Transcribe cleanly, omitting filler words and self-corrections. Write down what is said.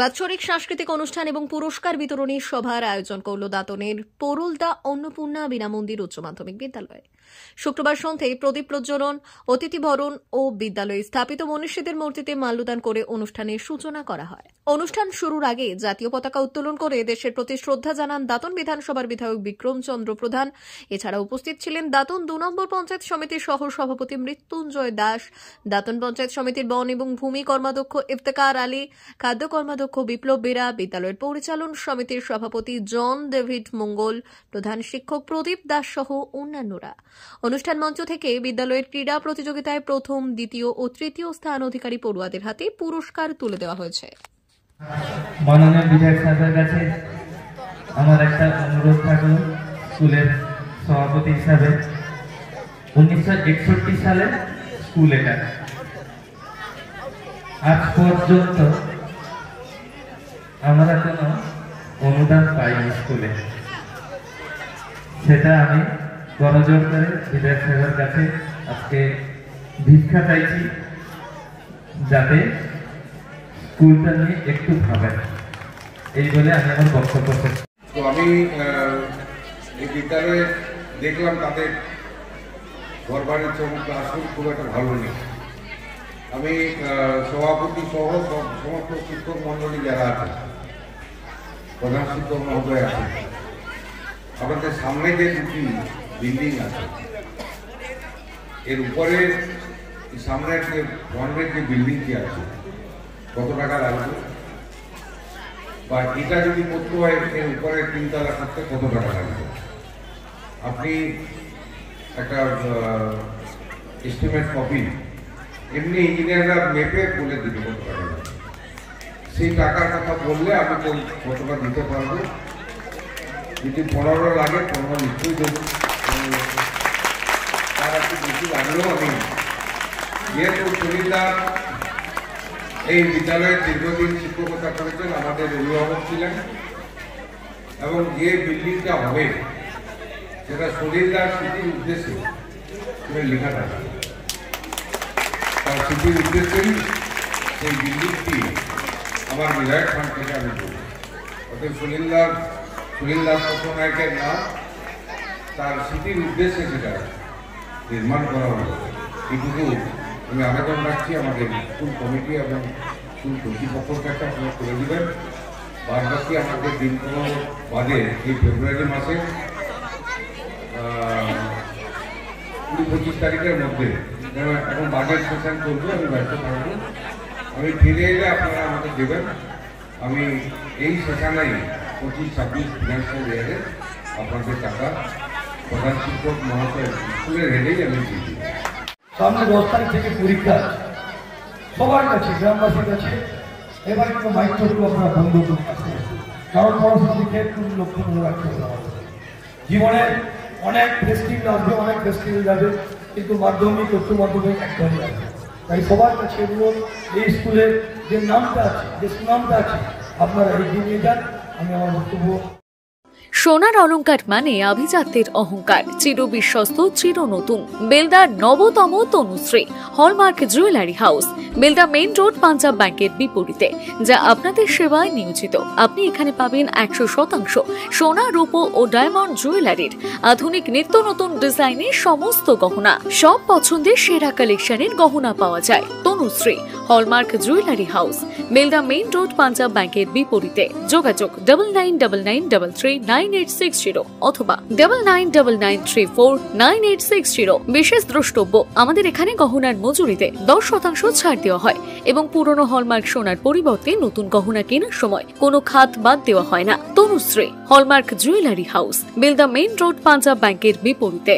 বাৎসরিক সাংস্কৃতিক অনুষ্ঠান এবং পুরস্কার বিতরণী সভার আয়োজন করল দাঁতনের পরুলদা অন্নপূর্ণা বিনামন্দির উচ্চ মাধ্যমিক বিদ্যালয়। শুক্রবার সন্ধ্যায় প্রদীপ প্রজ্বলন, অতিথি বরণ ও বিদ্যালয়ে স্থাপিত মনীষীদের মূর্তিতে মাল্যদান করে অনুষ্ঠানের সূচনা করা হয়। অনুষ্ঠান শুরুর আগে জাতীয় পতাকা উত্তোলন করে দেশের প্রতি শ্রদ্ধা জানান দাঁতন বিধানসভার বিধায়ক বিক্রম চন্দ্র প্রধান। এছাড়া উপস্থিত ছিলেন দাঁতন ২ নম্বর পঞ্চায়েত সমিতির সহ সভাপতি মৃত্যুঞ্জয় দাস, দাঁতন পঞ্চায়েত সমিতির বন এবং ভূমি কর্মাধ্যক্ষ ইফতেখার আলী, খাদ্য কর্মাধ্যক্ষ বিপ্লব বেরা, বিদ্যালয়ের পরিচালন সমিতির সভাপতি জন ডেভিড মঙ্গল, প্রধান শিক্ষক প্রদীপ দাস সহ অন্যান্যরা। অনুষ্ঠান মঞ্চ থেকে বিদ্যালয়ের ক্রীড়া প্রতিযোগিতায় প্রথম, দ্বিতীয় ও তৃতীয় স্থান অধিকারী পড়ুয়াদের হাতে পুরস্কার তুলে দেওয়া হয়েছে। মাননীয় বিধায়ক সাহেবের কাছে আমার একটা অনুরোধ থাকলো, স্কুলের সভাপতি হিসাবে 1961 সালে স্কুল এটা আজ পর্যন্ত আমরা কোনো অনুদান পাইনি স্কুলে। সেটা আমি করজোর করে বিধায়ক সাহেবের কাছে আজকে ভিক্ষা চাইছি, যাতে স্কুলটা নিয়ে একটু ভাবেন, এই বলে আমি আমার বক্তব্য শেষ। তো আমি এই বিদ্যালয়ে দেখলাম তাদের ঘরবাড়ির ক্লাসরুম খুব একটা ভালো নেই। আমি সভাপতি সহ সমস্ত শিক্ষক মন্ডলী যারা আছে, প্রধান শিক্ষক মহোদয় আছে, আপনাদের সামনে যে দুটি বিল্ডিং আছে, এর উপরে সামনের যে ফ্রন্টের যে বিল্ডিংটি আছে কত টাকা লাগবে, বা এটা যদি করতে হয় এর উপরে 3 তলা করতে কত টাকা লাগবে, আপনি একটা এস্টিমেট কপি এমনি ইঞ্জিনিয়াররা মেপে বলে দিবে কত টাকা লাগবে। সেই টাকার কথা বললে আমি কতটা দিতে পারবো। যদি 15 লাগে 15 নিশ্চয়ই দেবো, তার একটু বেশি লাগলেও আমি, যেহেতু সুনীলদা এই বিদ্যালয়ে দীর্ঘদিন শিক্ষকতা করেছেন, আমাদের অভিভাবক ছিলেন, এবং যে বিল্ডিংটা হবে সেটা সুনীলদার স্মৃতির উদ্দেশ্যে লেখা থাকে। তার স্মৃতির উদ্দেশ্যেই সেই বিল্ডিংটি আমার বিধায়ক ফান্ড থেকে আমি বলি। অর্থাৎ সুনীল দাস পট্টনায়কের নাম, তার স্মৃতির উদ্দেশ্যে সেটা নির্মাণ করা হলো। এইটুকু আমি আবেদন রাখছি আমাদের স্কুল কমিটি এবং স্কুল কর্তৃপক্ষকে একটা আপনারা করে দেবেন। বাদ বাকি আমাদের দিনগুলো বাদে এই ফেব্রুয়ারি মাসে 20-25 তারিখের মধ্যে, এখন বাজেট সেশন চলবে, আমি ব্যস্ত থাকবো, আমি ফিরে এলে আপনারা আমাকে দেবেন। আমি এই সেশনেই 25-26 ফিনান্সিয়াল ইয়ারে আপনাদের টাকা প্রধান শিক্ষক মহাশয় স্কুলের হেডেই আমি দিয়ে দিই। সামনে 10 তারিখ থেকে পরীক্ষা, সবার কাছে, গ্রামবাসীর কাছে এবার একটু মাইক্রোটুকু আপনারা বন্ধ করতে আসবে, কারণ পড়াশোনা দিকে একটু লক্ষ্য মনে রাখতে হবে। জীবনে অনেক ফেস্টিভ্যাল আসবে, অনেক ফেস্টিভ্যাল যাবে, কিন্তু মাধ্যমিক উচ্চ মাধ্যমিক একটা হয়ে যাবে। তাই সবার কাছে এগুলো, এই স্কুলের যে নামটা আছে, যে সুনামটা আছে, আপনারা এগিয়ে নিয়ে যান। আমি আমার বক্তব্য। সোনার অলংকার মানে আভিজাত্যের অহংকার, চির বিশ্বস্ত, চির নতুন। বেলদার নবতম Tanushree hallmark jewellery house, Belda main road, Punjab ব্যাংকের বিপরীতে, যা আপনাদের সেবায় নিয়োজিত। আপনি এখানে পাবেন 100% সোনা, রূপো ও ডায়মন্ড জুয়েলারির আধুনিক নিত্য নতুন ডিজাইনের সমস্ত গহনা। সব পছন্দের সেরা কালেকশনের গহনা পাওয়া যায়। Tanushree hallmark jewellery house, Belda main road, Punjab ব্যাংকের বিপরীতে। যোগাযোগ 9999339860 অথবা 9999349860। বিশেষ দ্রষ্টব্য, আমাদের এখানে গহনার মজুরিতে 10% ছাড় দেওয়া হয় এবং পুরনো হলমার্ক সোনার পরিবর্তে নতুন গহনা কেনার সময় কোনো খাত বাদ দেওয়া হয় না। Tanushree hallmark jewellery house, Belda main road, Punjab ব্যাংকের বিপরীতে।